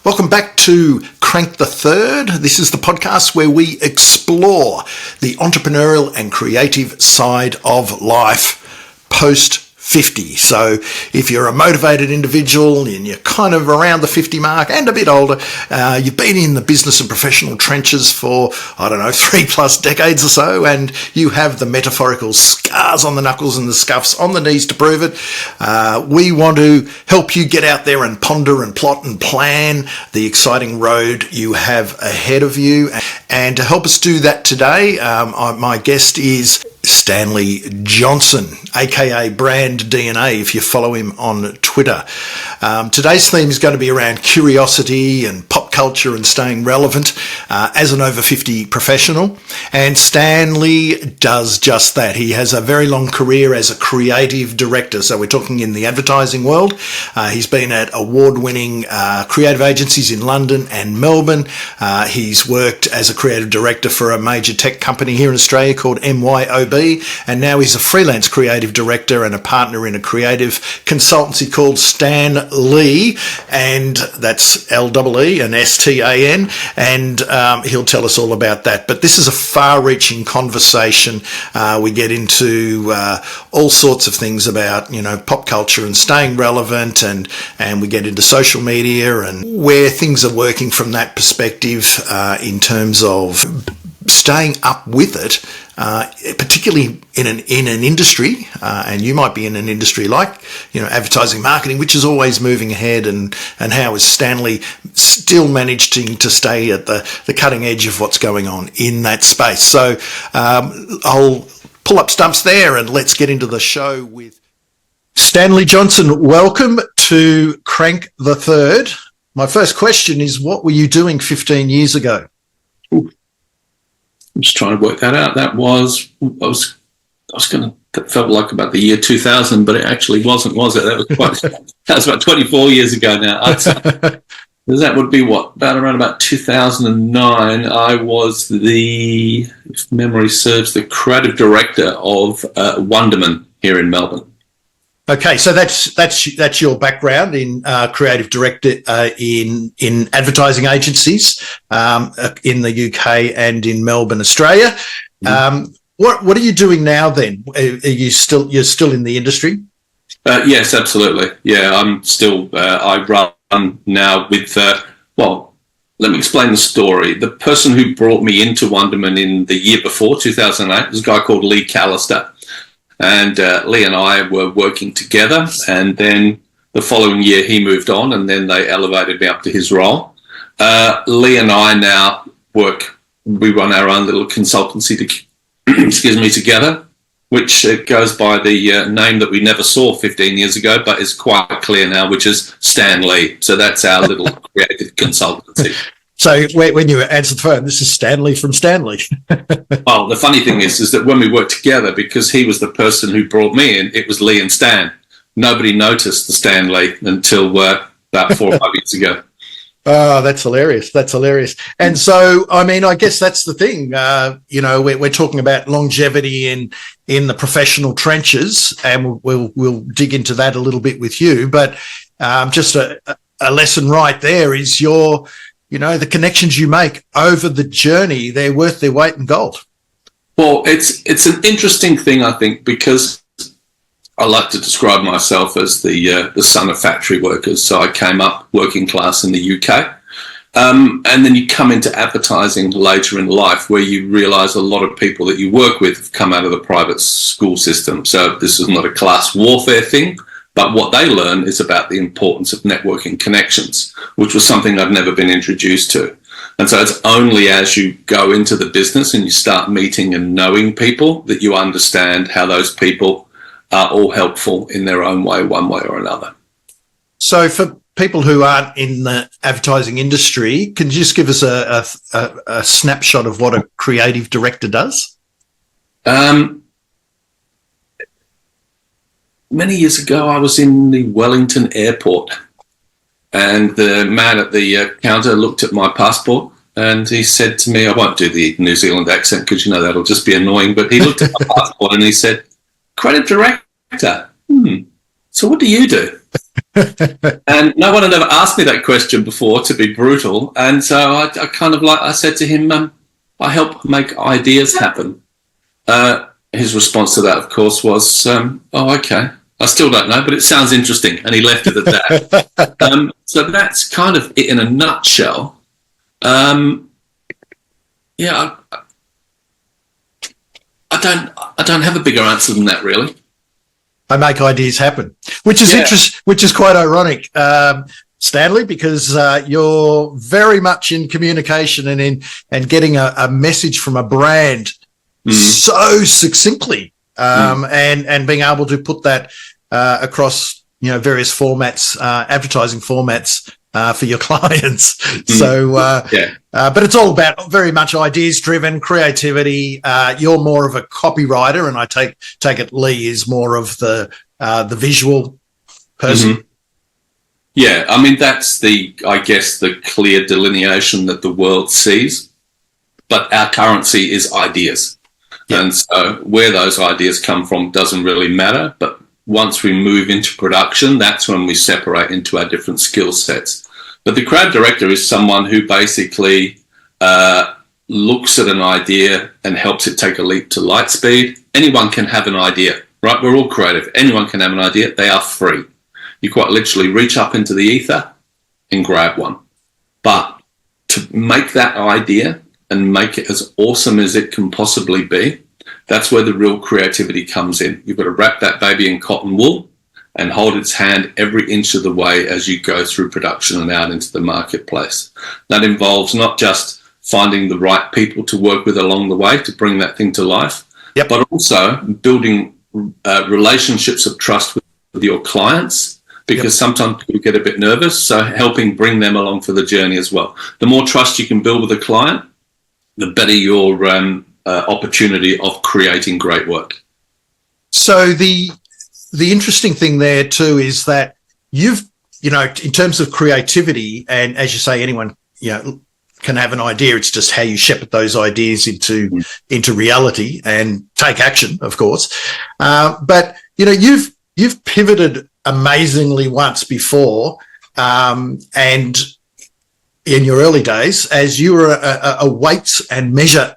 Welcome back to Crank the Third. This is the podcast where we explore the entrepreneurial and creative side of life post 50. So if you're a motivated individual and you're kind of around the 50 mark and a bit older, you've been in the business and professional trenches for, 3+ decades or so, and you have the metaphorical scars on the knuckles and the scuffs on the knees to prove it. We want to help you get out there and ponder and plot and plan the exciting road you have ahead of you. And to help us do that today, my guest is Stanley Johnson, aka Brand DNA, if you follow him on Twitter. Today's theme is going to be around curiosity and pop culture and staying relevant as an over 50 professional. And Stanley does just that. He has a very long career as a creative director. So we're talking in the advertising world. He's been at award-winning creative agencies in London and Melbourne. He's worked as a creative director for a major tech company here in Australia called MYOB. And now he's a freelance creative director and a partner in a creative consultancy called Stanley, and that's L-E-E and S-T-A-N, and he'll tell us all about that. But this is a far-reaching conversation. We get into all sorts of things about, pop culture and staying relevant, and we get into social media and where things are working from that perspective in terms of staying up with it, particularly in an industry, and you might be in an industry like, advertising marketing, which is always moving ahead, and how is Stanley still managing to stay at the cutting edge of what's going on in that space. So I'll pull up stumps there and let's get into the show with Stanley Johnson. Welcome to Crank the Third. My first question is, what were you doing 15 years ago? Ooh. I'm just trying to work that out. I was going to, felt like about the year 2000, but it actually wasn't, was it? That was about 24 years ago now. That would be around 2009. I was if memory serves, the creative director of Wonderman here in Melbourne. Okay, so that's your background in creative director in advertising agencies in the UK and in Melbourne, Australia. What are you doing now then? You're still in the industry? Yes, absolutely. Yeah, I'm still. I run now with. Let me explain the story. The person who brought me into Wonderman in the year before, 2008, was a guy called Lee Callister. And Lee and I were working together, and then the following year he moved on, and then they elevated me up to his role. Lee and I now we run our own little consultancy together, which goes by the name that we never saw 15 years ago, but is quite clear now, which is Stanley. So that's our little creative consultancy. So when you answer the phone, this is Stanley from Stanley. Well, the funny thing is that when we worked together, because he was the person who brought me in, it was Lee and Stan. Nobody noticed the Stanley until about 4 or 5 years ago. Oh, that's hilarious. That's hilarious. And so, I guess that's the thing. We're talking about longevity in the professional trenches, and we'll dig into that a little bit with you. But just a lesson right there is the connections you make over the journey, they're worth their weight in gold. Well, it's an interesting thing, I think, because I like to describe myself as the son of factory workers. So I came up working class in the UK. And then you come into advertising later in life, where you realise a lot of people that you work with have come out of the private school system. So this is not a class warfare thing. But what they learn is about the importance of networking connections, which was something I'd never been introduced to. And so it's only as you go into the business and you start meeting and knowing people that you understand how those people are all helpful in their own way, one way or another. So for people who aren't in the advertising industry, can you just give us a snapshot of what a creative director does? Many years ago, I was in the Wellington airport, and the man at the counter looked at my passport, and he said to me, I won't do the New Zealand accent because that'll just be annoying, but he looked at my passport and he said, creative director, so what do you do? And no one had ever asked me that question before, to be brutal. And so I said to him, I help make ideas happen. His response to that, of course, was, oh, okay. I still don't know, but it sounds interesting. And he left it at that. So that's kind of it in a nutshell. Yeah, I don't have a bigger answer than that, really. I make ideas happen, which is which is quite ironic, Stanley, because you're very much in communication and getting a message from a brand so succinctly, and being able to put that across various formats, advertising formats for your clients. So, but it's all about very much ideas driven, creativity. You're more of a copywriter, and I take it Lee is more of the visual person. Yeah, I mean, that's the clear delineation that the world sees, but our currency is ideas. Yep. And so where those ideas come from doesn't really matter, but once we move into production, that's when we separate into our different skill sets. But the creative director is someone who basically looks at an idea and helps it take a leap to light speed. Anyone can have an idea, right? We're all creative. Anyone can have an idea. They are free. You quite literally reach up into the ether and grab one. But to make that idea and make it as awesome as it can possibly be, that's where the real creativity comes in. You've got to wrap that baby in cotton wool and hold its hand every inch of the way as you go through production and out into the marketplace. That involves not just finding the right people to work with along the way to bring that thing to life, but also building relationships of trust with your clients, because sometimes people get a bit nervous, so helping bring them along for the journey as well. The more trust you can build with a client, the better your opportunity of creating great work. So the interesting thing there too is that you've, in terms of creativity, and as you say, anyone, can have an idea. It's just how you shepherd those ideas into reality and take action, of course. But you've pivoted amazingly once before, and in your early days, as you were a weights and measures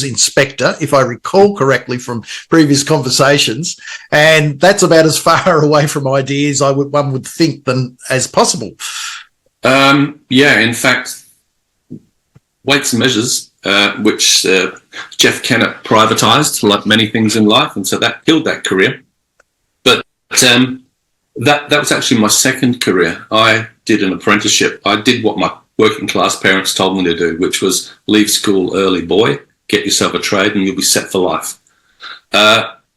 inspector, if I recall correctly from previous conversations, and that's about as far away from ideas one would think as possible. In fact, weights and measures, which Jeff Kennett privatised, like many things in life, and so that killed that career. But that was actually my second career. I did an apprenticeship. I did what my working class parents told me to do, which was leave school early, boy, get yourself a trade and you'll be set for life.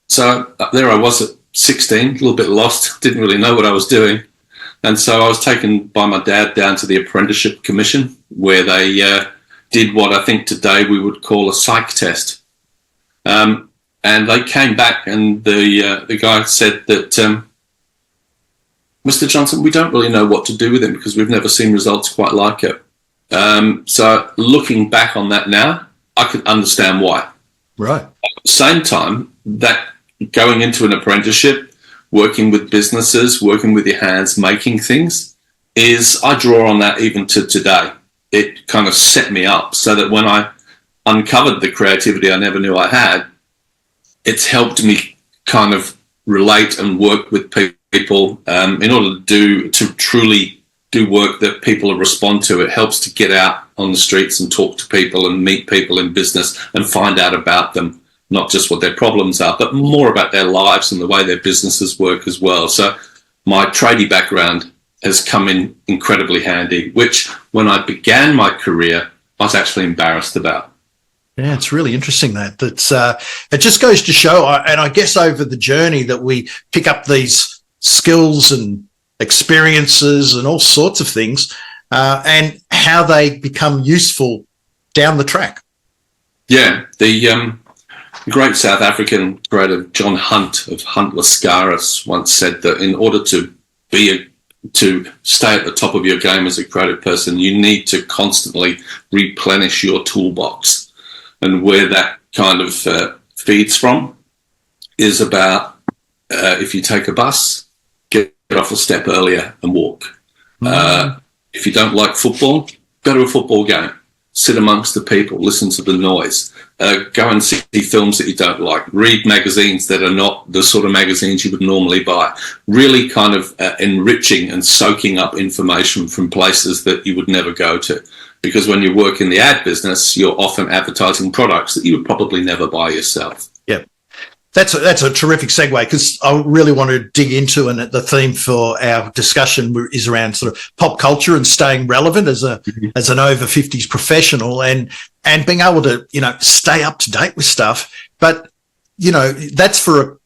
So there I was at 16, a little bit lost, didn't really know what I was doing. And so I was taken by my dad down to the apprenticeship commission, where they did what I think today we would call a psych test. And they came back and the guy said that, Mr. Johnson, we don't really know what to do with him because we've never seen results quite like it. So looking back on that now, I can understand why. Right. At the same time, that going into an apprenticeship, working with businesses, working with your hands, making things, I draw on that even to today. It kind of set me up so that when I uncovered the creativity I never knew I had, it's helped me kind of relate and work with people in order to truly do work that people respond to. It helps to get out on the streets and talk to people and meet people in business and find out about them, not just what their problems are, but more about their lives and the way their businesses work as well. So my tradie background has come in incredibly handy, which when I began my career, I was actually embarrassed about. Yeah, it's really interesting that it just goes to show, and I guess over the journey that we pick up these skills and experiences and all sorts of things, and how they become useful down the track. Yeah, the great South African creative John Hunt of Hunt Lascaris once said that in order to stay at the top of your game as a creative person, you need to constantly replenish your toolbox. And where that kind of feeds from is about if you take a bus, get off a step earlier and walk. If you don't like football, go to a football game. Sit amongst the people, listen to the noise, go and see films that you don't like, read magazines that are not the sort of magazines you would normally buy, really kind of enriching and soaking up information from places that you would never go to. Because when you work in the ad business, you're often advertising products that you would probably never buy yourself. Yeah. That's a terrific segue, because I really want to dig into, and the theme for our discussion is around sort of pop culture and staying relevant as an over 50s professional, and being able to, stay up to date with stuff. But, that's for,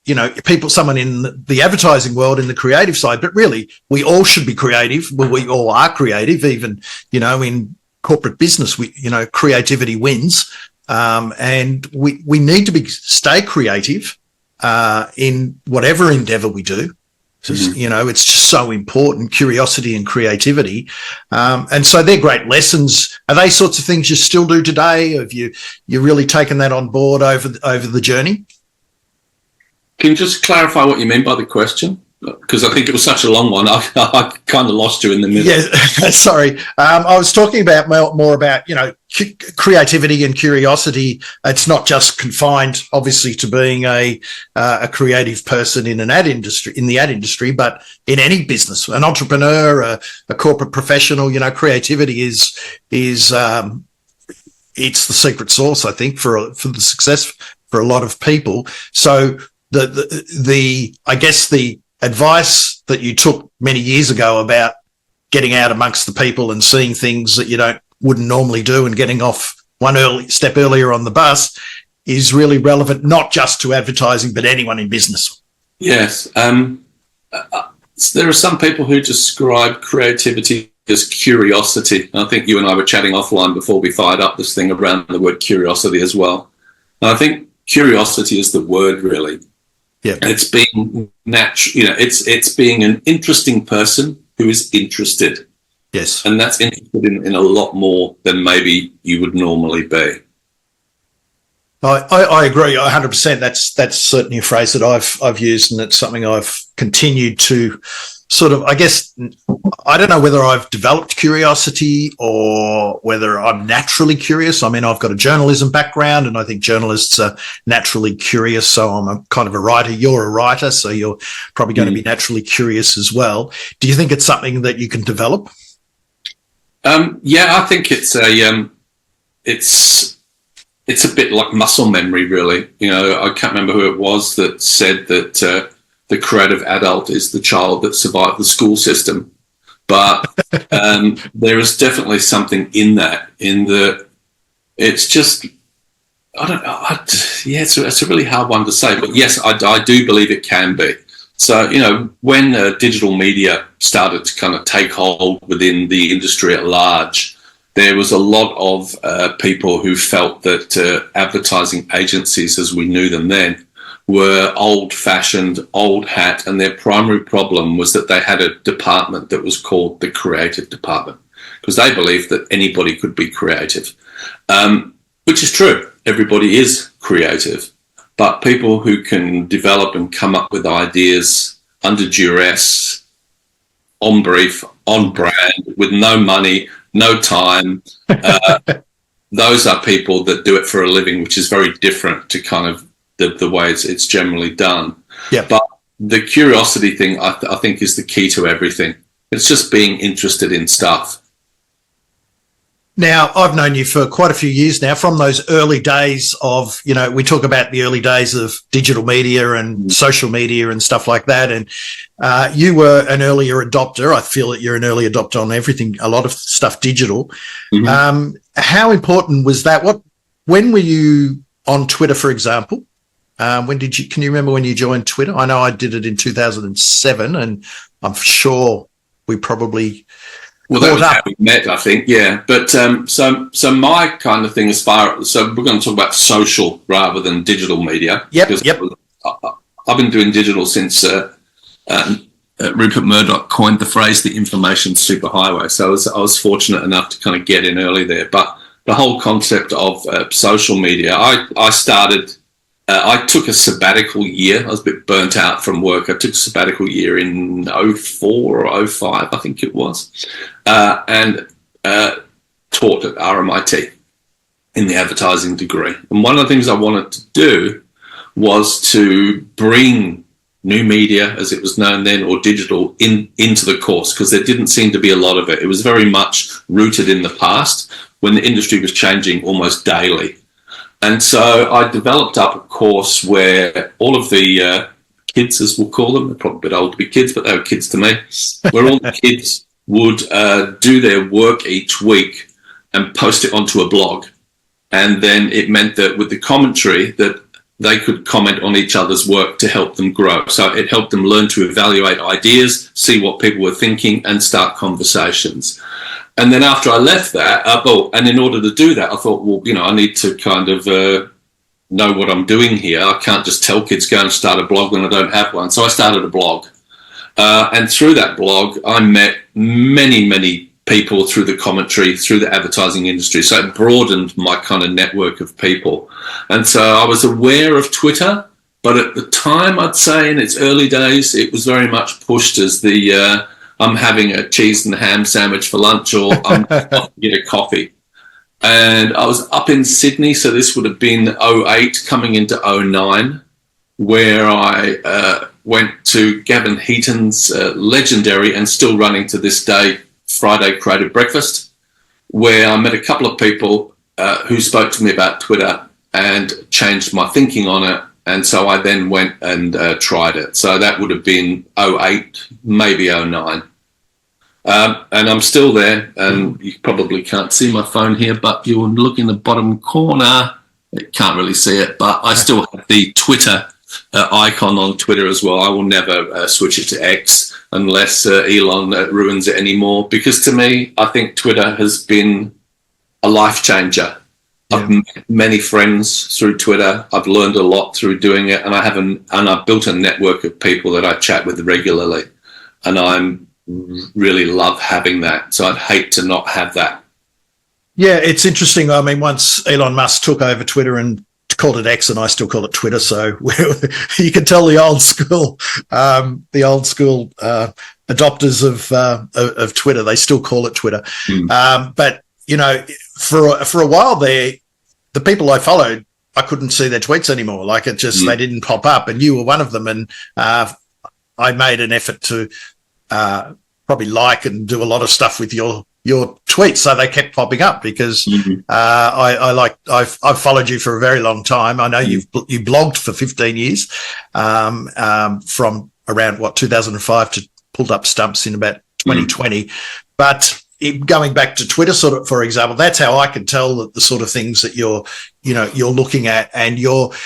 someone in the advertising world, in the creative side, but really we all should be creative. Well, we all are creative, even, in corporate business, creativity wins. And we need to stay creative in whatever endeavor we do. It's just so important, curiosity and creativity. And so they're great lessons. Are they sorts of things you still do today? Have you really taken that on board over the journey? Can you just clarify what you mean by the question? Because I think it was such a long one, I kind of lost you in the middle. Yeah, sorry. I was talking about more about, creativity and curiosity. It's not just confined, obviously, to being a creative person in the ad industry, but in any business, an entrepreneur, a corporate professional. Creativity is it's the secret sauce, I think, for the success for a lot of people. So the advice that you took many years ago about getting out amongst the people and seeing things that you wouldn't normally do, and getting off one step earlier on the bus, is really relevant, not just to advertising, but anyone in business. Yes. There are some people who describe creativity as curiosity. I think you and I were chatting offline before we fired up this thing around the word curiosity as well. And I think curiosity is the word, really. Yeah, it's being natural. It's being an interesting person who is interested. Yes, and that's interested in a lot more than maybe you would normally be. I agree 100%. That's certainly a phrase that I've used, and it's something I've continued to sort of, I guess, I don't know whether I've developed curiosity or whether I'm naturally curious. I mean, I've got a journalism background, and I think journalists are naturally curious. So I'm a kind of a writer. You're a writer, so you're probably going to be naturally curious as well. Do you think it's something that you can develop? Yeah, I think it's a bit like muscle memory, really. I can't remember who it was that said that the creative adult is the child that survived the school system. But there is definitely something in that, it's just, I don't know. It's a really hard one to say. But yes, I do believe it can be. So, when digital media started to kind of take hold within the industry at large, there was a lot of people who felt that advertising agencies, as we knew them then, were old-fashioned, old hat, and their primary problem was that they had a department that was called the creative department, because they believed that anybody could be creative, which is true. Everybody is creative, but people who can develop and come up with ideas under duress, on brief, on brand, with no money, no time, those are people that do it for a living, which is very different to kind of the way it's generally done. Yeah. But the curiosity thing, I think, is the key to everything. It's just being interested in stuff. Now, I've known you for quite a few years now, from those early days of, we talk about the early days of digital media and social media and stuff like that. And you were an earlier adopter. I feel that you're an early adopter on everything, a lot of stuff digital. Mm-hmm. How important was that? When were you on Twitter, for example? Can you remember when you joined Twitter? I know I did it in 2007, and I'm sure we probably... Well, that was how we met, I think, yeah. But so my kind of thing so we're going to talk about social rather than digital media. Yep. I've been doing digital since Rupert Murdoch coined the phrase "the information superhighway." So I was fortunate enough to kind of get in early there. But the whole concept of social media, I started I took a sabbatical year. I was a bit burnt out from work. I took a sabbatical year in '04 or '05, I think it was, and taught at RMIT in the advertising degree. And one of the things I wanted to do was to bring new media, as it was known then, or digital, into the course, because there didn't seem to be a lot of it. It was very much rooted in the past when the industry was changing almost daily. And so I developed up a course where all of the kids, as we'll call them, they're probably a bit old to be kids, but they were kids to me, where all the kids would do their work each week and post it onto a blog. And then it meant that with the commentary that they could comment on each other's work to help them grow. So it helped them learn to evaluate ideas, see what people were thinking, and start conversations. And then after I left that, and in order to do that, I thought, well, I need to kind of know what I'm doing here. I can't just tell kids go and start a blog when I don't have one. So I started a blog. And through that blog, I met many, many people through the commentary, through the advertising industry. So it broadened my kind of network of people. And so I was aware of Twitter, but at the time, I'd say in its early days, it was very much pushed as the I'm having a cheese and ham sandwich for lunch, or I'm off to get a coffee. And I was up in Sydney, so this would have been '08 coming into '09, where I went to Gavin Heaton's legendary and still running to this day Friday Creative Breakfast, where I met a couple of people who spoke to me about Twitter and changed my thinking on it. And so I then went and tried it. So that would have been '08, maybe '09. And I'm still there, and you probably can't see my phone here, but you'll look in the bottom corner. You can't really see it, but I still have the Twitter icon on Twitter as well. I will never switch it to X unless Elon ruins it anymore, because to me, I think Twitter has been a life changer. Yeah. I've met many friends through Twitter. I've learned a lot through doing it, and I've built a network of people that I chat with regularly, and I'm really love having that. So I'd hate to not have that. Yeah, it's interesting. I mean, once Elon Musk took over Twitter and called it X, and I still call it Twitter. So you can tell the old school adopters of Twitter, they still call it Twitter. But for a while there, the people I followed, I couldn't see their tweets anymore. Like it just they didn't pop up, and you were one of them. And I made an effort to probably like and do a lot of stuff with your tweets, so they kept popping up because I've followed you for a very long time. I know you blogged for 15 years, from around 2005 to pulled up stumps in about 2020. But going back to Twitter, sort of, for example, that's how I can tell that the sort of things that you're looking at, and you've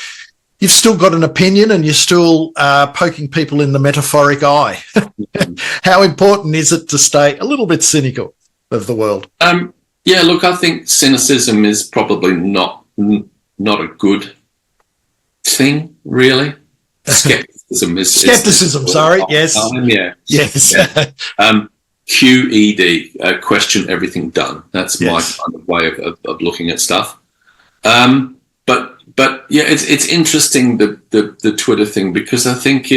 still got an opinion, and you're still poking people in the metaphoric eye. How important is it to stay a little bit cynical of the world? Yeah, look, I think cynicism is probably not a good thing, really. Skepticism is skepticism. Sorry, yes, yeah, yes. Yeah. QED, question everything done. That's my kind of way of looking at stuff. But yeah, it's interesting the Twitter thing, because I think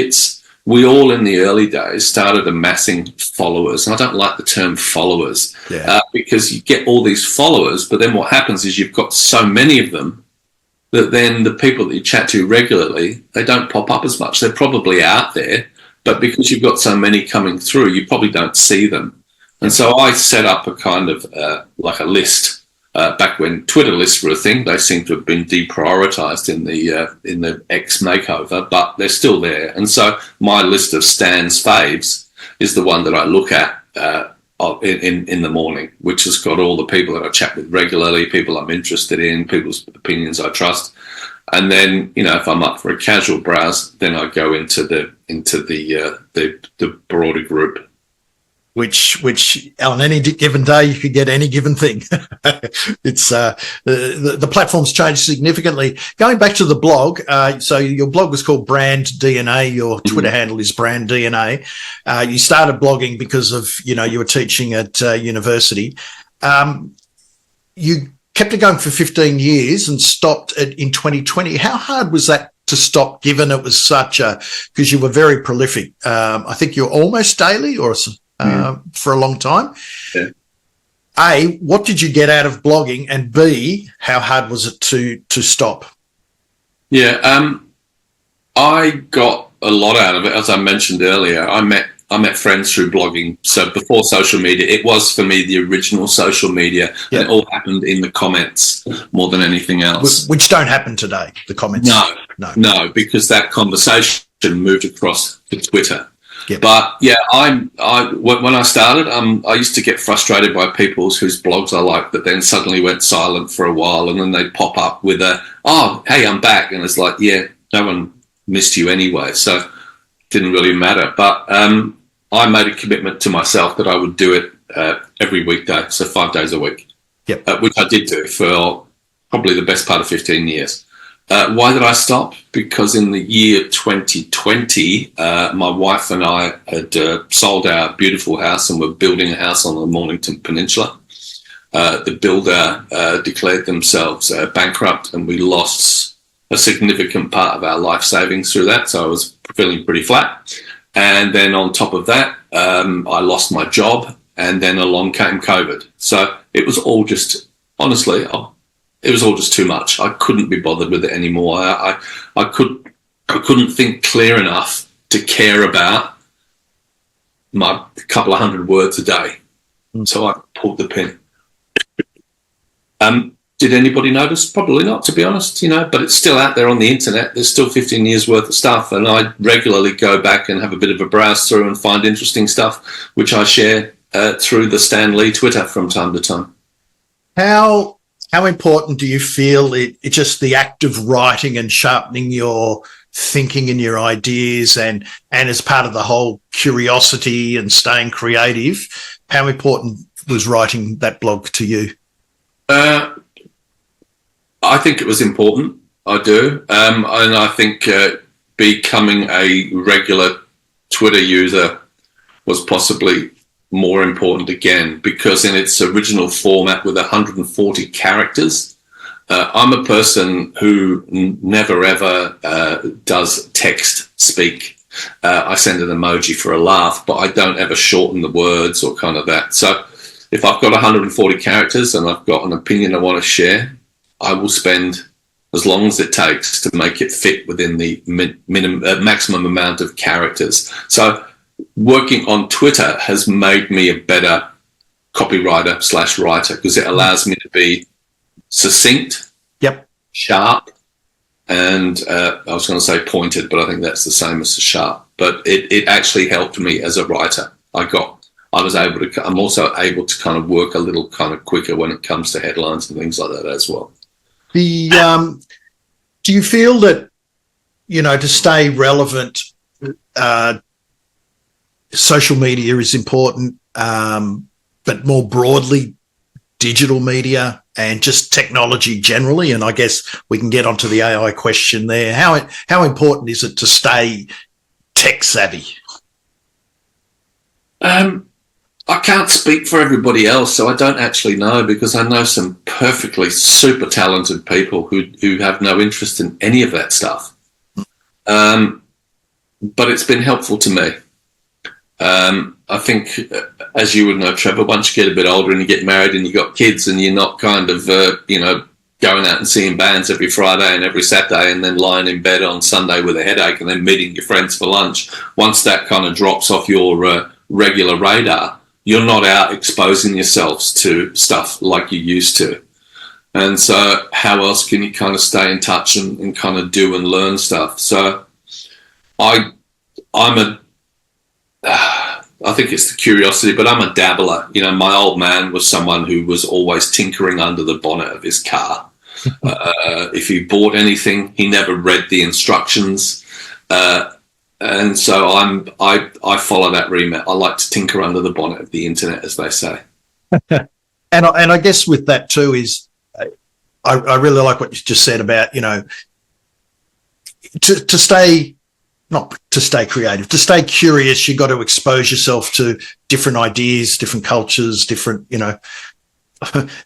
we all in the early days started amassing followers. And I don't like the term followers, because you get all these followers, but then what happens is you've got so many of them that then the people that you chat to regularly, they don't pop up as much. They're probably out there, but because you've got so many coming through, you probably don't see them. And so I set up a kind of like a list. Back when Twitter lists were a thing, they seem to have been deprioritized in the X makeover, but they're still there. And so my list of Stan's faves is the one that I look at in the morning, which has got all the people that I chat with regularly, people I'm interested in, people's opinions I trust. And then, if I'm up for a casual browse, then I go into the broader group. Which on any given day you could get any given thing. It's the platform's changed significantly. Going back to the blog, so your blog was called Brand DNA. Your Twitter handle is Brand DNA. You started blogging because of you were teaching at university. You kept it going for 15 years and stopped it in 2020. How hard was that to stop, given it was because you were very prolific? I think you're almost daily or for a long time. Yeah. A, what did you get out of blogging? And B, how hard was it to stop? Yeah, I got a lot out of it. As I mentioned earlier, I met friends through blogging. So before social media, it was for me the original social media. Yeah. And it all happened in the comments more than anything else. Which don't happen today, the comments. No, because that conversation moved across to Twitter. Yep. But yeah, when I started, I used to get frustrated by people whose blogs I liked that then suddenly went silent for a while, and then they'd pop up with "Oh, hey, I'm back," and it's like, yeah, no one missed you anyway, so it didn't really matter. But I made a commitment to myself that I would do it every weekday, so 5 days a week. Yep. Which I did do for probably the best part of 15 years. Why did I stop? Because in the year 2020, my wife and I had sold our beautiful house and were building a house on the Mornington Peninsula. The builder declared themselves bankrupt, and we lost a significant part of our life savings through that. So I was feeling pretty flat. And then on top of that, I lost my job, and then along came COVID. So it was all just, honestly, it was all just too much. I couldn't be bothered with it anymore. I couldn't think clear enough to care about my couple of hundred words a day. So I pulled the pin. Did anybody notice? Probably not, to be honest, but it's still out there on the internet. There's still 15 years worth of stuff, and I regularly go back and have a bit of a browse through and find interesting stuff, which I share through the Stanley Twitter from time to time. How important do you feel it just the act of writing and sharpening your thinking and your ideas and as part of the whole curiosity and staying creative, how important was writing that blog to you? I think it was important. I do. And I think becoming a regular Twitter user was possibly more important again, because in its original format with 140 characters, I'm a person who never ever does text speak. I send an emoji for a laugh, but I don't ever shorten the words or kind of that. So if I've got 140 characters and I've got an opinion I want to share, I will spend as long as it takes to make it fit within the maximum amount of characters. So working on Twitter has made me a better copywriter/writer, because it allows me to be succinct, sharp, and I was going to say pointed, but I think that's the same as sharp. But it actually helped me as a writer. I'm also able to kind of work a little kind of quicker when it comes to headlines and things like that as well. Do you feel that, to stay relevant, social media is important, but more broadly, digital media and just technology generally? And I guess we can get onto the AI question there. How important is it to stay tech savvy? I can't speak for everybody else, so I don't actually know, because I know some perfectly super talented people who have no interest in any of that stuff. But it's been helpful to me. I think, as you would know, Trevor, once you get a bit older and you get married and you got kids and you're not kind of, going out and seeing bands every Friday and every Saturday and then lying in bed on Sunday with a headache and then meeting your friends for lunch, once that kind of drops off your regular radar, you're not out exposing yourselves to stuff like you used to. And so how else can you kind of stay in touch and kind of do and learn stuff? So I think it's the curiosity, but I'm a dabbler. My old man was someone who was always tinkering under the bonnet of his car. If he bought anything, he never read the instructions. And so I follow that remit. I like to tinker under the bonnet of the internet, as they say. And I guess with that too is, I really like what you just said about, to stay, not to stay creative, to stay curious, you've got to expose yourself to different ideas, different cultures, different,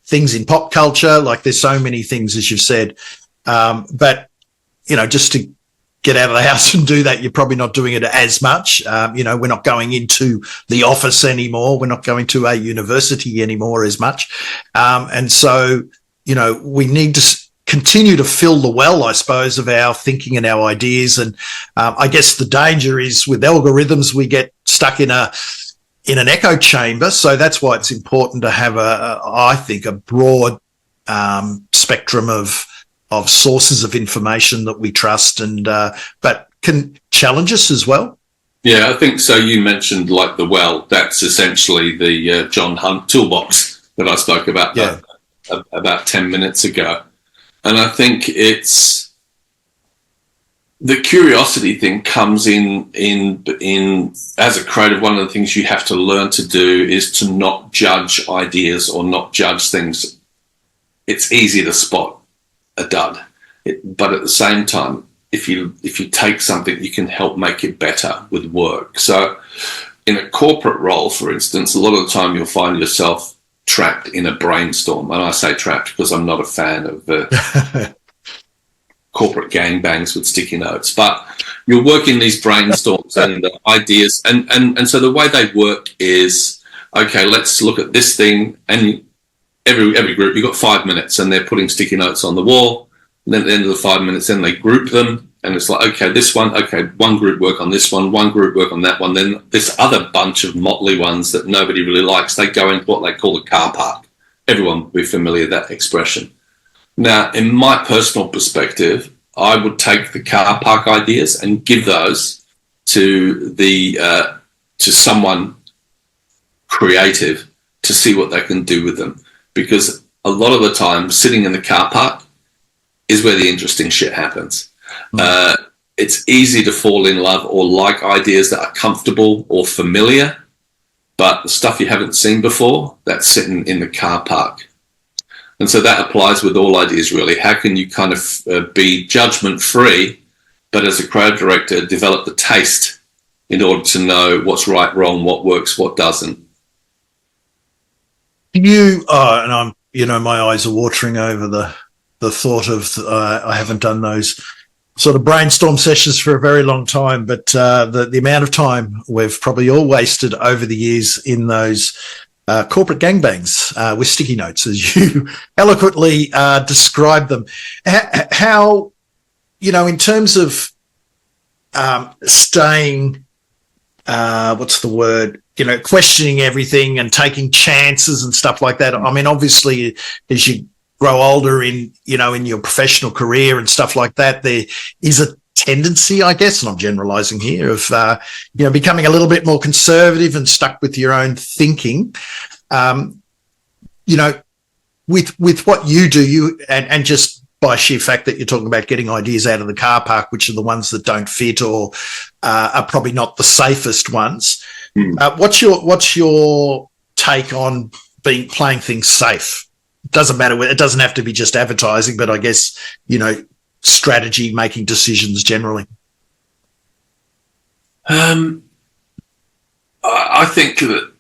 things in pop culture. Like there's so many things, as you've said. But, just to get out of the house and do that, you're probably not doing it as much. We're not going into the office anymore. We're not going to a university anymore as much. And so, we need to continue to fill the well, I suppose, of our thinking and our ideas. And I guess the danger is with algorithms, we get stuck in an echo chamber. So that's why it's important to have I think, a broad spectrum of sources of information that we trust, and but can challenge us as well. Yeah, I think so. You mentioned like the well. That's essentially the John Hunt toolbox that I spoke about about 10 minutes ago. And I think it's the curiosity thing comes in as a creative. One of the things you have to learn to do is to not judge ideas or not judge things. It's easy to spot a dud, but at the same time, if you take something, you can help make it better with work. So in a corporate role, for instance, a lot of the time you'll find yourself trapped in a brainstorm. And I say trapped because I'm not a fan of corporate gangbangs with sticky notes, but you're working these brainstorms and the ideas. And so the way they work is, okay, let's look at this thing. And every group, you've got 5 minutes, and they're putting sticky notes on the wall. And then at the end of the 5 minutes, then they group them, and it's like, okay, this one, okay, one group work on this one group work on that one. Then this other bunch of motley ones that nobody really likes, they go into what they call the car park. Everyone will be familiar with that expression. Now, in my personal perspective, I would take the car park ideas and give those to someone creative to see what they can do with them. Because a lot of the time, sitting in the car park is where the interesting shit happens. It's easy to fall in love or like ideas that are comfortable or familiar, but the stuff you haven't seen before, that's sitting in the car park. And so that applies with all ideas, really. How can you kind of be judgment-free, but as a creative director, develop the taste in order to know what's right, wrong, what works, what doesn't? And I'm, my eyes are watering over the thought of I haven't done those sort of brainstorm sessions for a very long time, but the amount of time we've probably all wasted over the years in those corporate gangbangs with sticky notes, as you eloquently describe them. How, in terms of staying, what's the word? Questioning everything and taking chances and stuff like that. I mean, obviously, as you grow older in your professional career and stuff like that, there is a tendency, I guess, and I'm generalizing here, of, becoming a little bit more conservative and stuck with your own thinking. With what you do, and just by sheer fact that you're talking about getting ideas out of the car park, which are the ones that don't fit or are probably not the safest ones. What's your take on playing things safe? It doesn't matter. It doesn't have to be just advertising, but I guess, strategy, making decisions generally. I think that,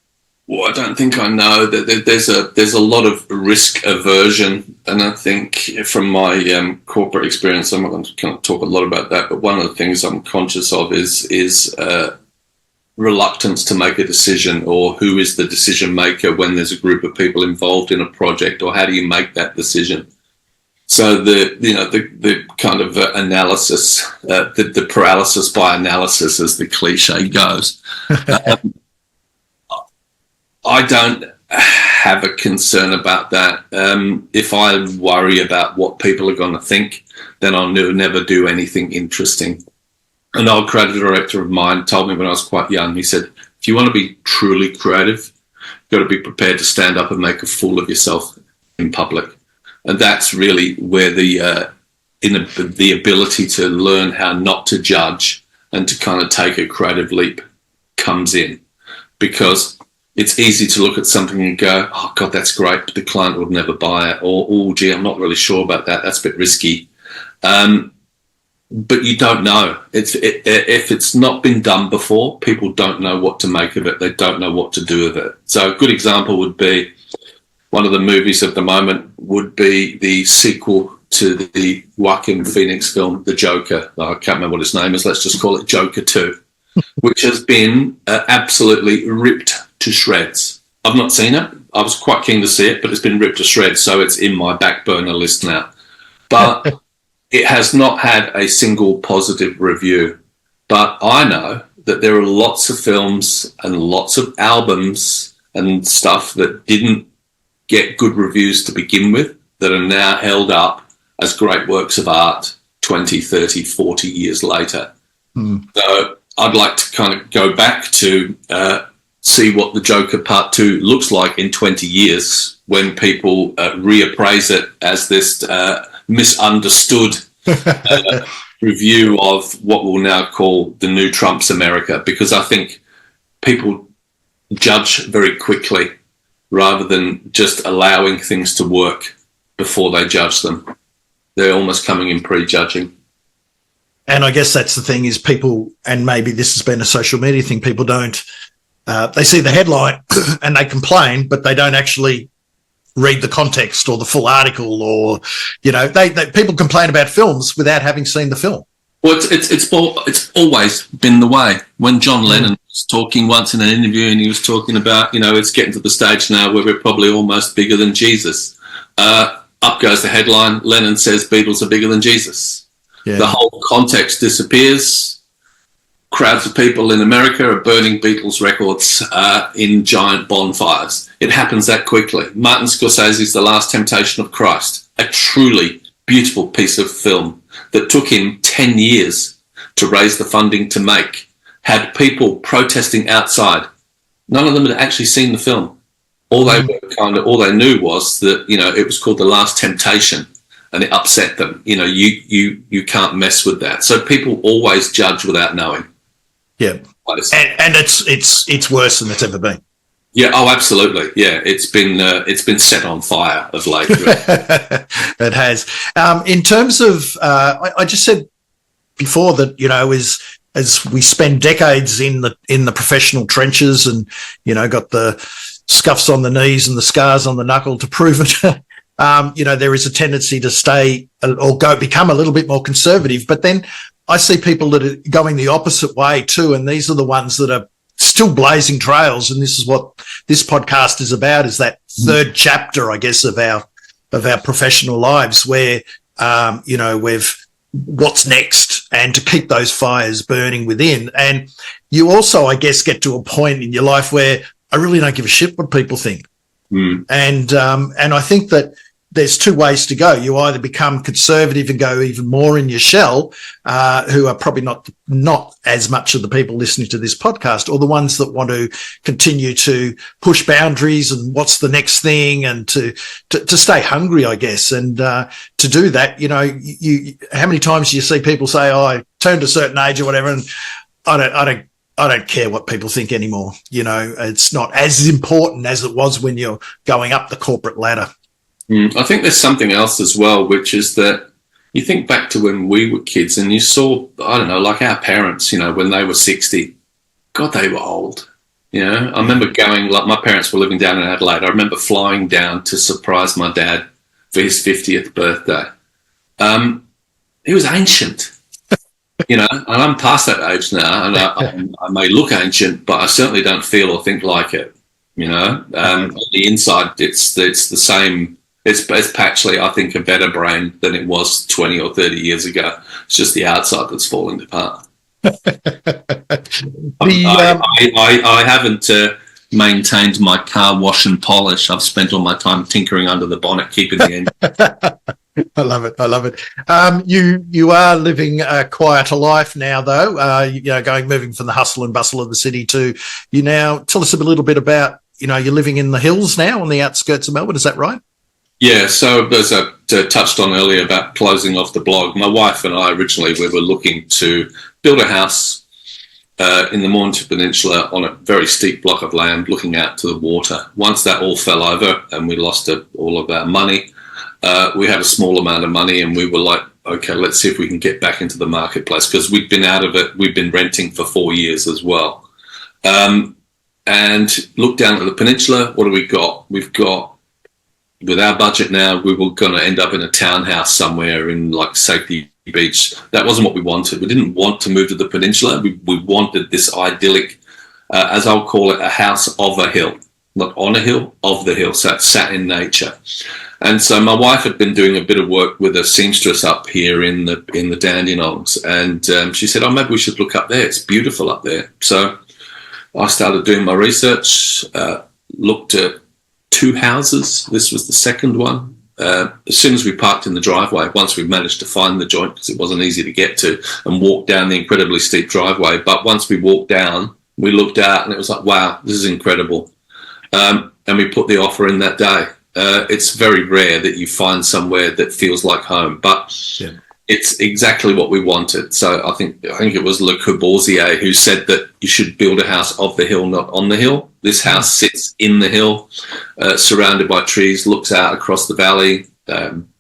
I don't think I know that there's a lot of risk aversion, and I think from my corporate experience, I'm not going to kind of talk a lot about that, but one of the things I'm conscious of is reluctance to make a decision, or who is the decision maker when there's a group of people involved in a project, or how do you make that decision? So the kind of analysis, the paralysis by analysis, as the cliche goes. I don't have a concern about that. If I worry about what people are going to think, then I'll never do anything interesting. An old creative director of mine told me when I was quite young, he said, if you want to be truly creative, you've got to be prepared to stand up and make a fool of yourself in public. And that's really where the ability to learn how not to judge and to kind of take a creative leap comes in. Because it's easy to look at something and go, oh, God, that's great, but the client would never buy it. Or, oh, gee, I'm not really sure about that. That's a bit risky. But you don't know. If it's not been done before, people don't know what to make of it. They don't know what to do with it. So a good example would be, one of the movies of the moment would be the sequel to the Joaquin Phoenix film, The Joker. I can't remember what his name is. Let's just call it Joker 2, which has been absolutely ripped to shreds. I've not seen it. I was quite keen to see it, but it's been ripped to shreds, so it's in my back burner list now. But it has not had a single positive review. But I know that there are lots of films and lots of albums and stuff that didn't get good reviews to begin with that are now held up as great works of art 20, 30, 40 years later. So I'd like to kind of go back to see what The Joker Part 2 looks like in 20 years when people reappraise it as this misunderstood review of what we'll now call the new Trump's America, because I think people judge very quickly rather than just allowing things to work before they judge them. They're almost coming in prejudging. And I guess that's the thing is people, and maybe this has been a social media thing, people don't, they see the headline and they complain, but they don't actually read the context or the full article, or, you know, they people complain about films without having seen the film. Well, it's always been the way. When John Lennon was talking once in an interview and he was talking about, you know, it's getting to the stage now where we're probably almost bigger than Jesus. Up goes the headline, Lennon says Beatles are bigger than Jesus. Yeah. The whole context disappears. Crowds of people in America are burning Beatles records in giant bonfires. It happens that quickly. Martin Scorsese's The Last Temptation of Christ, a truly beautiful piece of film that took him 10 years to raise the funding to make, had people protesting outside. None of them had actually seen the film. All they knew was that, you know, it was called The Last Temptation, and it upset them. You know, you can't mess with that. So people always judge without knowing. Yeah, and it's worse than it's ever been. Yeah. Oh, absolutely. Yeah, it's been set on fire of late. It has. In terms of, I just said before that, you know, as we spend decades in the professional trenches, and, you know, got the scuffs on the knees and the scars on the knuckle to prove it. You know, there is a tendency to stay or become a little bit more conservative. But then I see people that are going the opposite way too, and these are the ones that are still blazing trails. And this is what this podcast is about: is that third chapter, I guess, of our professional lives, where you know, what's next, and to keep those fires burning within. And you also, I guess, get to a point in your life where I really don't give a shit what people think. And I think that there's two ways to go. You either become conservative and go even more in your shell, who are probably not as much of the people listening to this podcast, or the ones that want to continue to push boundaries and what's the next thing, and to stay hungry, I guess. And to do that, you know, how many times do you see people say, "Oh, I turned a certain age," or whatever, and I don't care what people think anymore. You know, it's not as important as it was when you're going up the corporate ladder. I think there's something else as well, which is that you think back to when we were kids and you saw, I don't know, like our parents, you know, when they were 60, God, they were old. You know, I remember going, like my parents were living down in Adelaide. I remember flying down to surprise my dad for his 50th birthday. He was ancient. You know, and I'm past that age now, and I may look ancient, but I certainly don't feel or think like it. You know, on the inside, it's the same. It's actually, I think, a better brain than it was 20 or 30 years ago. It's just the outside that's falling apart. I haven't maintained my car wash and polish. I've spent all my time tinkering under the bonnet, keeping the engine. I love it. You are living a quieter life now, though. You know, moving from the hustle and bustle of the city to you now. Tell us a little bit about, you know, you're living in the hills now on the outskirts of Melbourne. Is that right? Yeah. So as I touched on earlier about closing off the blog, my wife and I originally we were looking to build a house in the Mornington Peninsula on a very steep block of land, looking out to the water. Once that all fell over and we lost all of our money. We had a small amount of money and we were like, okay, let's see if we can get back into the marketplace, because we'd been out of it. We'd been renting for 4 years as well. And look down at the peninsula. What do we got? We've got with our budget now, we were going to end up in a townhouse somewhere in like Safety Beach. That wasn't what we wanted. We didn't want to move to the peninsula. We wanted this idyllic, as I'll call it, a house of a hill, not on a hill, of the hill. So it sat in nature. And so my wife had been doing a bit of work with a seamstress up here in the Dandenongs, and she said, "Oh, maybe we should look up there. It's beautiful up there." So I started doing my research, looked at 2 houses. This was the second one. As soon as we parked in the driveway, once we managed to find the joint, because it wasn't easy to get to, and walk down the incredibly steep driveway. But once we walked down, we looked out and it was like, wow, this is incredible. And we put the offer in that day. It's very rare that you find somewhere that feels like home, but it's exactly what we wanted. So I think it was Le Corbusier who said that you should build a house of the hill, not on the hill. This house sits in the hill, surrounded by trees, looks out across the valley.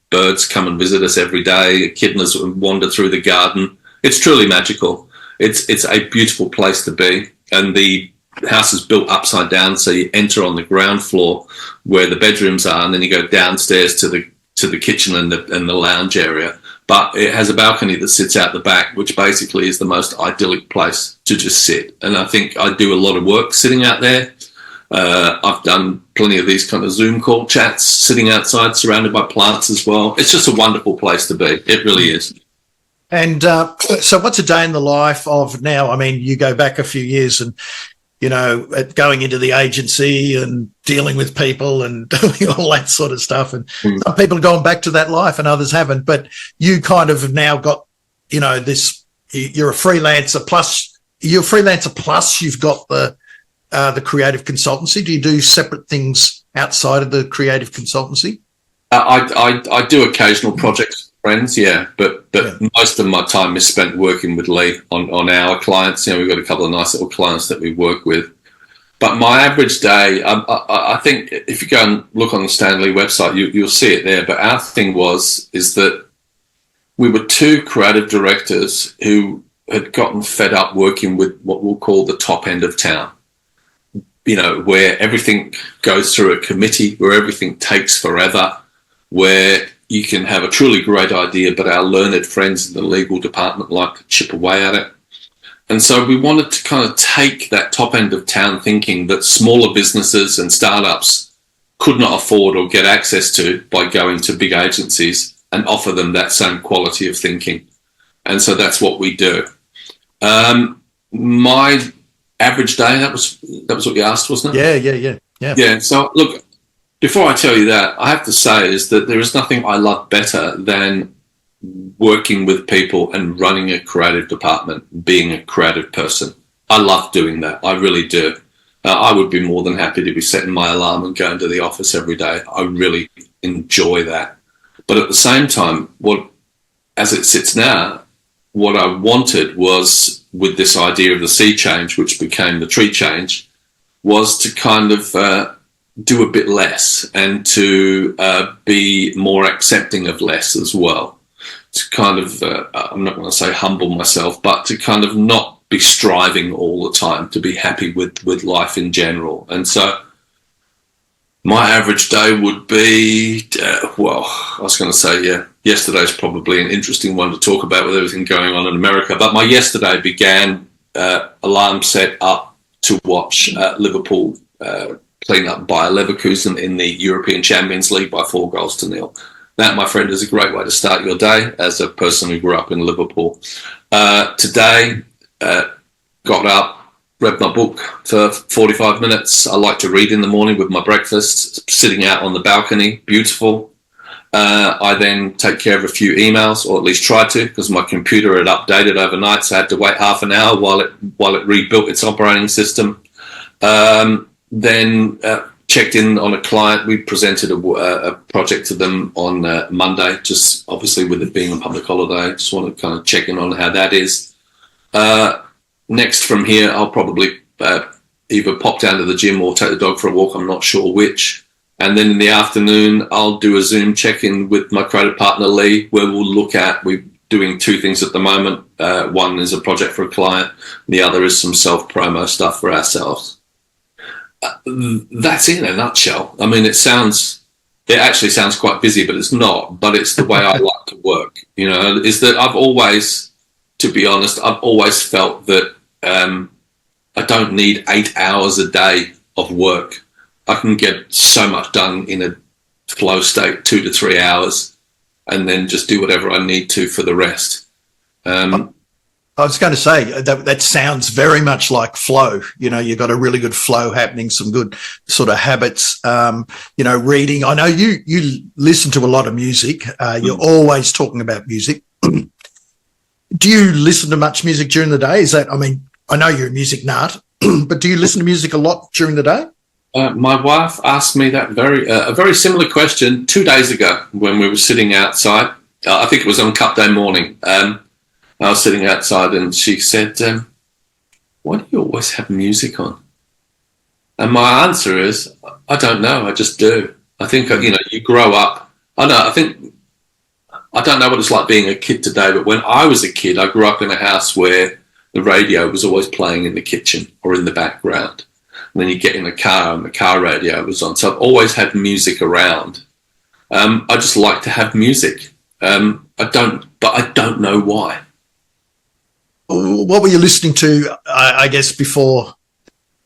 Birds come and visit us every day. Echidnas wander through the garden. It's truly magical. It's a beautiful place to be. And the house is built upside down, so you enter on the ground floor where the bedrooms are, and then you go downstairs to the kitchen and the lounge area. But it has a balcony that sits out the back, which basically is the most idyllic place to just sit. And I think I do a lot of work sitting out there. I've done plenty of these kind of Zoom call chats, sitting outside, surrounded by plants as well. It's just a wonderful place to be. It really is. And so what's a day in the life of now? I mean, you go back a few years and, you know, going into the agency and dealing with people and doing all that sort of stuff. And some people have gone back to that life and others haven't. But you kind of have now got, you know, this, you're a freelancer plus you've got the creative consultancy. Do you do separate things outside of the creative consultancy? I do occasional projects with friends, but most of my time is spent working with Lee on our clients. You know, we've got a couple of nice little clients that we work with. But my average day, I think if you go and look on the Stanley website, you'll see it there. But our thing is that we were 2 creative directors who had gotten fed up working with what we'll call the top end of town. You know, where everything goes through a committee, where everything takes forever, where you can have a truly great idea, but our learned friends in the legal department like to chip away at it. And so we wanted to kind of take that top end of town thinking that smaller businesses and startups could not afford or get access to by going to big agencies and offer them that same quality of thinking. And so that's what we do. My average day, that was what you asked, wasn't it? Yeah. So look, before I tell you that, I have to say is that there is nothing I love better than working with people and running a creative department, being a creative person. I love doing that. I really do. I would be more than happy to be setting my alarm and going to the office every day. I really enjoy that. But at the same time, as it sits now, what I wanted was, with this idea of the sea change, which became the tree change, was to kind of do a bit less and to be more accepting of less as well. To kind of, I'm not going to say humble myself, but to kind of not be striving all the time, to be happy with life in general. And so my average day would be, I was going to say, yesterday's probably an interesting one to talk about with everything going on in America. But my yesterday began alarm set up to watch Liverpool clean up by Leverkusen in the European Champions League by 4-0. That, my friend, is a great way to start your day as a person who grew up in Liverpool. Today, got up, read my book for 45 minutes. I like to read in the morning with my breakfast, sitting out on the balcony, beautiful. I then take care of a few emails, or at least try to, because my computer had updated overnight, so I had to wait half an hour while it rebuilt its operating system. Then checked in on a client. We presented a project to them on Monday, just obviously with it being a public holiday. Just want to kind of check in on how that is. Next from here, I'll probably either pop down to the gym or take the dog for a walk. I'm not sure which. And then in the afternoon, I'll do a Zoom check-in with my creative partner, Lee, where we're doing 2 things at the moment. One is a project for a client. The other is some self-promo stuff for ourselves. That's it in a nutshell. I mean, it sounds it actually sounds quite busy, but it's not. But it's the way I like to work. You know, is that I've always, to be honest, I've always felt that I don't need 8 hours a day of work. I can get so much done in a flow state, 2 to 3 hours, and then just do whatever I need to for the rest. I was going to say that sounds very much like flow. You know, you've got a really good flow happening, some good sort of habits. You know, reading. I know you listen to a lot of music. You're always talking about music. Do you listen to much music during the day? I mean, I know you're a music nut, but do you listen to music a lot during the day? My wife asked me that a very similar question 2 days ago when we were sitting outside. I think it was on Cup Day morning. I was sitting outside and she said, why do you always have music on? And my answer is, I don't know. I just do. I think, you know, you grow up. I don't know what it's like being a kid today, but when I was a kid, I grew up in a house where the radio was always playing in the kitchen or in the background. And then you get in the car and the car radio was on. So I've always had music around. I just like to have music. I don't know why. What were you listening to, I guess, before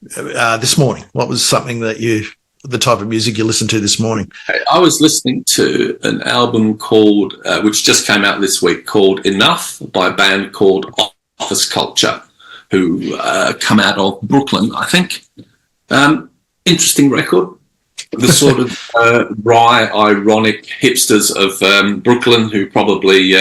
this morning? What was something the type of music you listened to this morning? I was listening to an album called, which just came out this week, called Enough by a band called Office Culture, who come out of Brooklyn, I think. Interesting record. The sort of wry, ironic hipsters of Brooklyn who probably...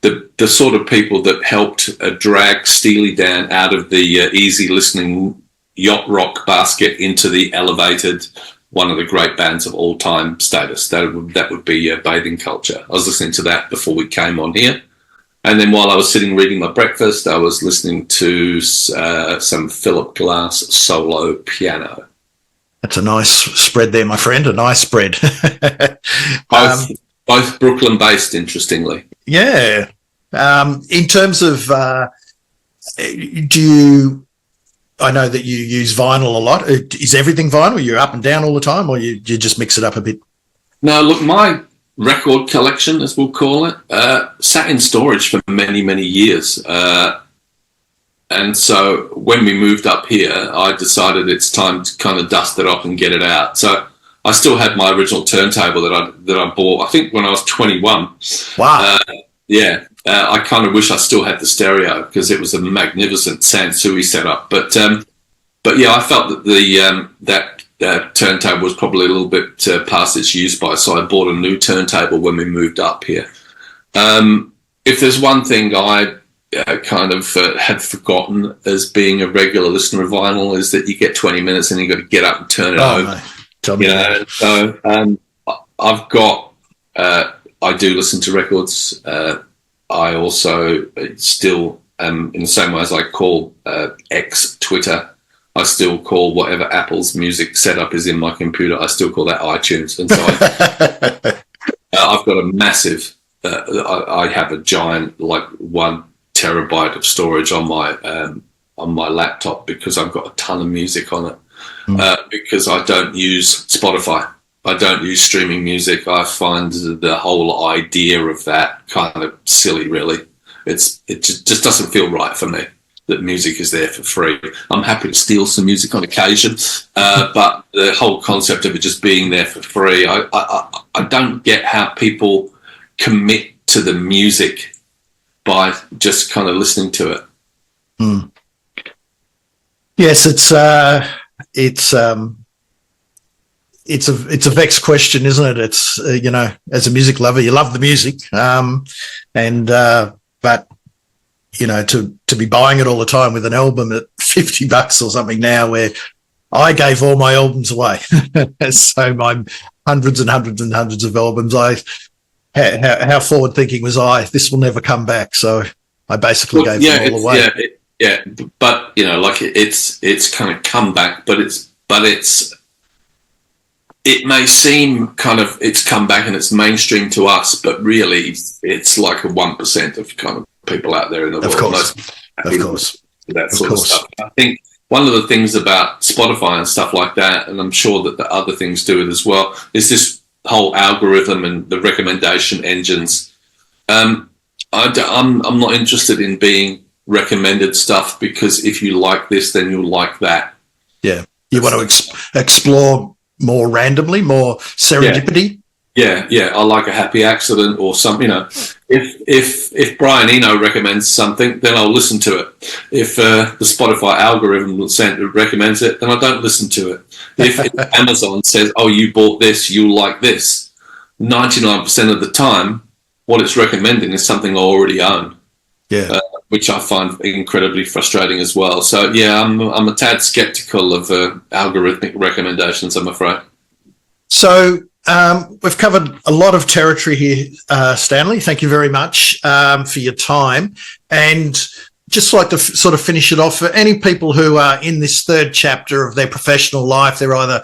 the sort of people that helped drag Steely Dan out of the easy listening yacht rock basket into the elevated, one of the great bands of all time status. That would be Bathing Culture. I was listening to that before we came on here. And then while I was sitting reading my breakfast, I was listening to some Philip Glass solo piano. That's a nice spread there, my friend, a nice spread. Both Brooklyn-based, interestingly. Yeah. In terms of, I know that you use vinyl a lot. Is everything vinyl? You're up and down all the time, or you just mix it up a bit? No, look, my record collection, as we'll call it, sat in storage for many, many years. And so when we moved up here, I decided it's time to kind of dust it off and get it out. So I still had my original turntable that I bought, I think, when I was 21. Wow. I kind of wish I still had the stereo because it was a magnificent Sansui setup. But yeah, I felt that that turntable was probably a little bit past its use by, so I bought a new turntable when we moved up here. If there's one thing I kind of had forgotten as being a regular listener of vinyl, is that you get 20 minutes and you've got to get up and turn it over. No. So I've got, I do listen to records. I also still, in the same way as I call X Twitter, I still call whatever Apple's music setup is in my computer, I still call that iTunes. And so I've got a massive, I have a giant, like 1 terabyte of storage on my laptop because I've got a ton of music on it. Because I don't use Spotify. I don't use streaming music. I find the whole idea of that kind of silly, really. It just doesn't feel right for me that music is there for free. I'm happy to steal some music on occasion, but the whole concept of it just being there for free, I don't get how people commit to the music by just kind of listening to it. Yes, it's a vexed question, isn't it? It's you know, as a music lover, you love the music, but you know, to be buying it all the time with an album at $50 or something now, where I gave all my albums away, so my hundreds and hundreds and hundreds of albums. How forward thinking was I? This will never come back, so I basically gave them all away. Yeah, but you know, like it's kind of come back, but it may seem kind of it's come back and it's mainstream to us, but really it's like a 1% of kind of people out there in the world. Of course. That sort of stuff. I think one of the things about Spotify and stuff like that, and I'm sure that the other things do it as well, is this whole algorithm and the recommendation engines. I'm not interested in being recommended stuff, because if you like this, then you'll like that. Yeah. You want to explore more randomly, more serendipity? Yeah. I like a happy accident or something. If Brian Eno recommends something, then I'll listen to it. If the Spotify algorithm recommends it, then I don't listen to it. If Amazon says, "Oh, you bought this, you'll like this," 99% of the time, what it's recommending is something I already own. Yeah. Which I find incredibly frustrating as well. So yeah, I'm a tad skeptical of algorithmic recommendations, I'm afraid. So we've covered a lot of territory here, Stanley. Thank you very much for your time. And just like to sort of finish it off, for any people who are in this third chapter of their professional life, they're either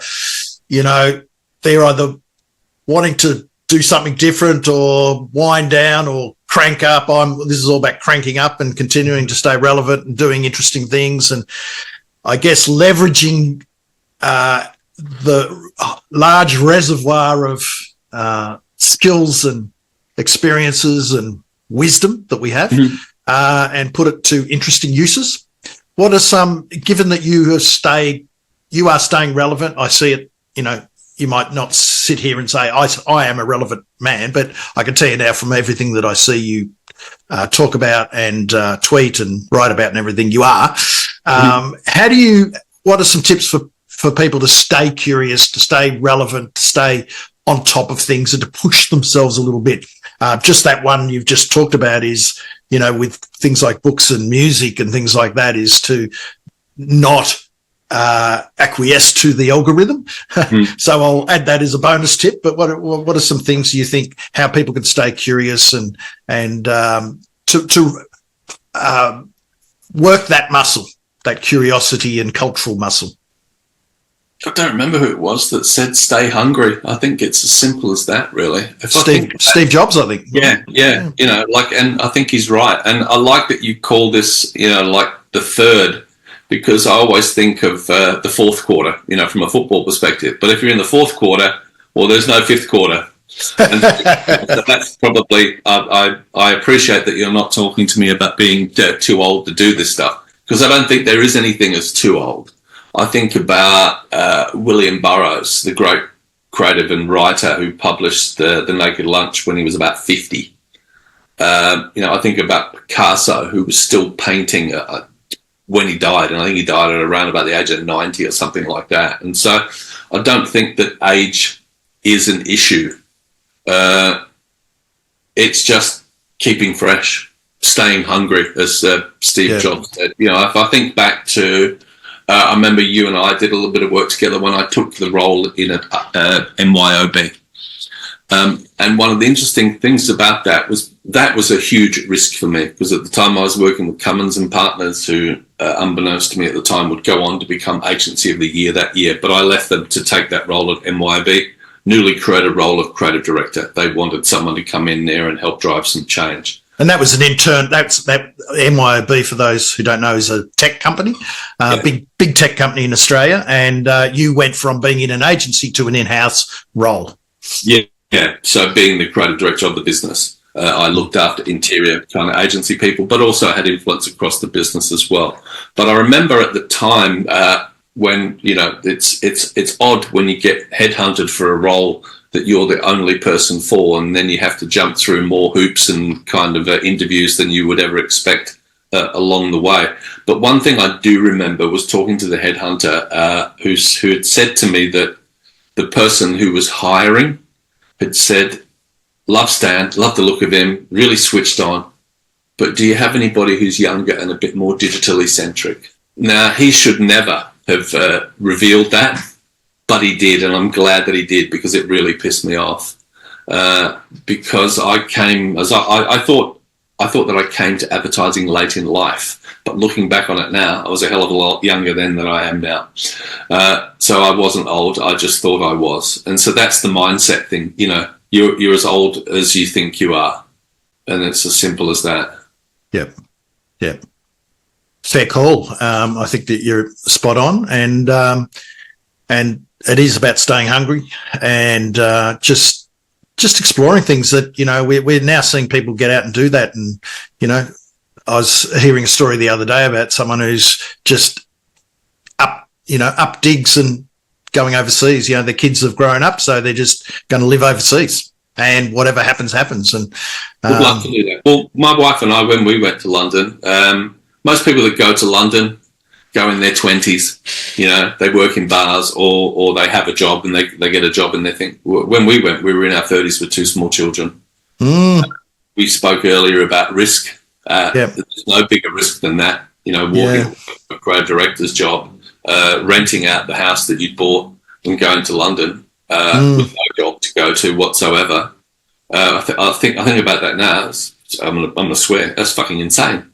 wanting to do something different or wind down or crank up. This is all about cranking up and continuing to stay relevant and doing interesting things. And I guess leveraging the large reservoir of skills and experiences and wisdom that we have, and put it to interesting uses. What are some, given that you are staying relevant, I see it, you might not sit here and say, I am a relevant man, but I can tell you now from everything that I see you talk about and tweet and write about and everything, you are. What are some tips for people to stay curious, to stay relevant, to stay on top of things and to push themselves a little bit? Just that one you've just talked about is, with things like books and music and things like that, is to not acquiesce to the algorithm. So I'll add that as a bonus tip. But what are some things you think how people can stay curious and to work that muscle, that curiosity and cultural muscle? I don't remember who it was that said stay hungry. I think it's as simple as that, really. Steve Jobs, I think. Yeah. And I think he's right. And I like that you call this, like the third, because I always think of the fourth quarter, from a football perspective. But if you're in the fourth quarter, well, there's no fifth quarter. And that's probably, I appreciate that you're not talking to me about being too old to do this stuff, because I don't think there is anything as too old. I think about William Burroughs, the great creative and writer who published The Naked Lunch when he was about 50. I think about Picasso, who was still painting when he died, and I think he died at around about the age of 90 or something like that. And so I don't think that age is an issue. It's just keeping fresh, staying hungry, as Steve Jobs said. If I think back to, I remember you and I did a little bit of work together when I took the role in MYOB. And one of the interesting things about that was a huge risk for me, because at the time I was working with Cummins and Partners, who, unbeknownst to me at the time, would go on to become Agency of the Year that year. But I left them to take that role at MYOB, newly created role of creative director. They wanted someone to come in there and help drive some change. And that was an intern. That MYOB, for those who don't know, is a tech company, big tech company in Australia. And you went from being in an agency to an in-house role. Yeah. So being the creative director of the business, I looked after interior kind of agency people, but also had influence across the business as well. But I remember at the time when it's odd when you get headhunted for a role that you're the only person for, and then you have to jump through more hoops and kind of interviews than you would ever expect along the way. But one thing I do remember was talking to the headhunter who had said to me that the person who was hiring had said, "Love Stan, love the look of him, really switched on, but do you have anybody who's younger and a bit more digitally centric?" Now, he should never have revealed that, but he did, and I'm glad that he did, because it really pissed me off. Because I thought that I came to advertising late in life, but looking back on it now, I was a hell of a lot younger then than I am now. So I wasn't old, I just thought I was. And so that's the mindset thing, you're as old as you think you are. And it's as simple as that. Yep. Fair call. I think that you're spot on. And it is about staying hungry and just exploring things that, you know, we're now seeing people get out and do that. And, you know, I was hearing a story the other day about someone who's just up digs and going overseas. You know, their kids have grown up, so they're just going to live overseas. And whatever happens, happens. And would love to do that. Well, my wife and I, when we went to London, most people that go to London go in their 20s. You know, they work in bars or they have a job and they get a job and they think. When we went, we were in our 30s with 2 small children. We spoke earlier about risk. There's no bigger risk than that. You know, walking a creative director's job, renting out the house that you'd bought and going to London. With no job to go to whatsoever. I think about that now. I'm gonna swear. That's fucking insane.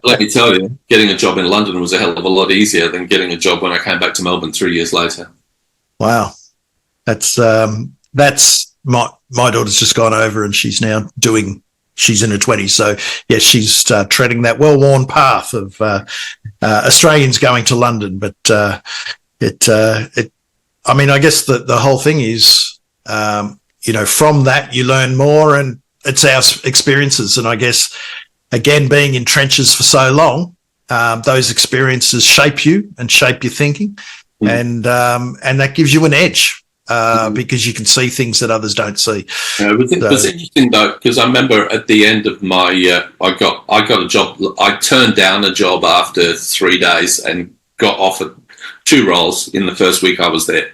Let me tell you, getting a job in London was a hell of a lot easier than getting a job when I came back to Melbourne 3 years later. Wow, that's my daughter's just gone over and she's now she's in her 20s. So yeah, she's treading that well-worn path of Australians going to London, but I mean, I guess the whole thing is, you know, from that you learn more, and it's our experiences. And I guess, again, being in trenches for so long, those experiences shape you and shape your thinking, and that gives you an edge because you can see things that others don't see. It was interesting though, because I remember at the end of my, I got a job. I turned down a job after 3 days and got offered 2 roles in the first week I was there.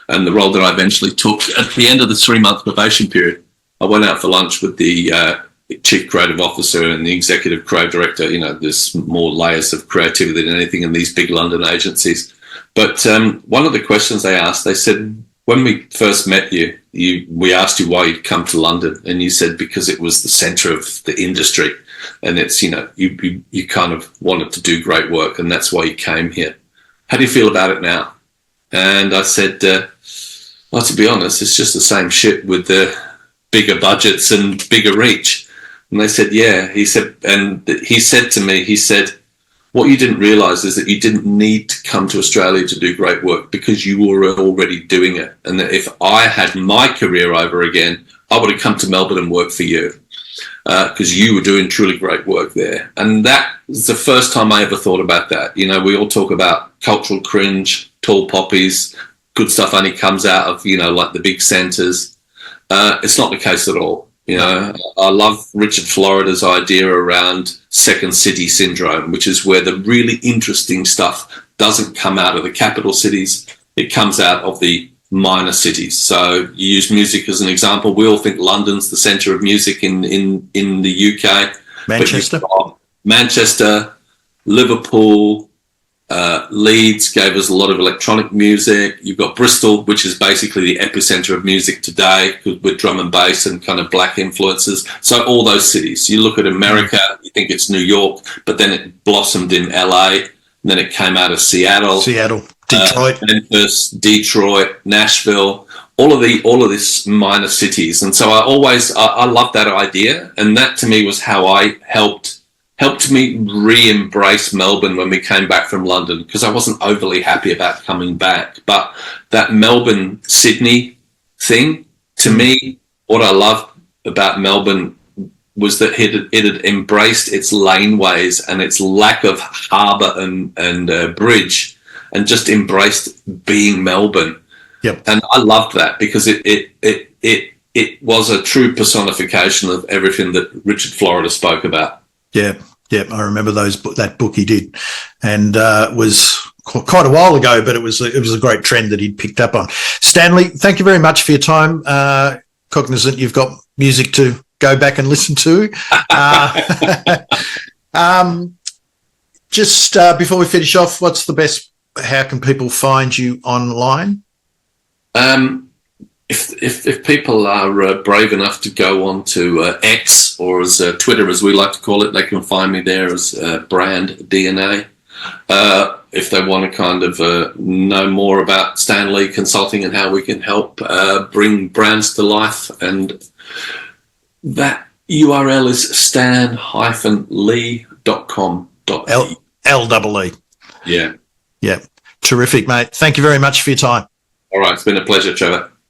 And the role that I eventually took at the end of the 3-month probation period, I went out for lunch with the chief creative officer and the executive creative director. You know, there's more layers of creativity than anything in these big London agencies. But one of the questions they asked, they said, when we first met you, we asked you why you'd come to London. And you said, because it was the centre of the industry. And it's, you know, you kind of wanted to do great work. And that's why you came here. How do you feel about it now? And I said, well, to be honest, it's just the same shit with the bigger budgets and bigger reach. And they said, yeah. He said to me, what you didn't realise is that you didn't need to come to Australia to do great work because you were already doing it. And that if I had my career over again, I would have come to Melbourne and worked for you. Because you were doing truly great work there. And that was the first time I ever thought about that. You know, we all talk about cultural cringe, tall poppies, good stuff only comes out of, you know, like the big centres. It's not the case at all. You know, I love Richard Florida's idea around second city syndrome, which is where the really interesting stuff doesn't come out of the capital cities. It comes out of the minor cities. So you use music as an example. We all think London's the centre of music in the UK. Manchester, Liverpool, Leeds gave us a lot of electronic music. You've got Bristol, which is basically the epicentre of music today with drum and bass and kind of black influences. So all those cities. You look at America, you think it's New York, but then it blossomed in LA, and then it came out of Seattle. Detroit, Memphis, Detroit, Nashville, all of these minor cities. And so I love that idea. And that to me was how I helped me re-embrace Melbourne when we came back from London, because I wasn't overly happy about coming back. But that Melbourne-Sydney thing, to me, what I loved about Melbourne was that it had embraced its laneways and its lack of harbour and bridge, and just embraced being Melbourne. Yep. And I loved that because it was a true personification of everything that Richard Florida spoke about. Yeah, I remember that book he did, and it was quite a while ago, but it was a great trend that he'd picked up on. Stanley, thank you very much for your time. Cognizant you've got music to go back and listen to. Just before we finish off, what's the best? How can people find you online? If people are brave enough to go on to X, or as Twitter as we like to call it, they can find me there as Brand DNA. If they want to kind of know more about Stanley Consulting and how we can help bring brands to life, and that URL is stan-lee.com.au. LEE. Yeah. Yeah. Terrific, mate. Thank you very much for your time. All right. It's been a pleasure, Trevor.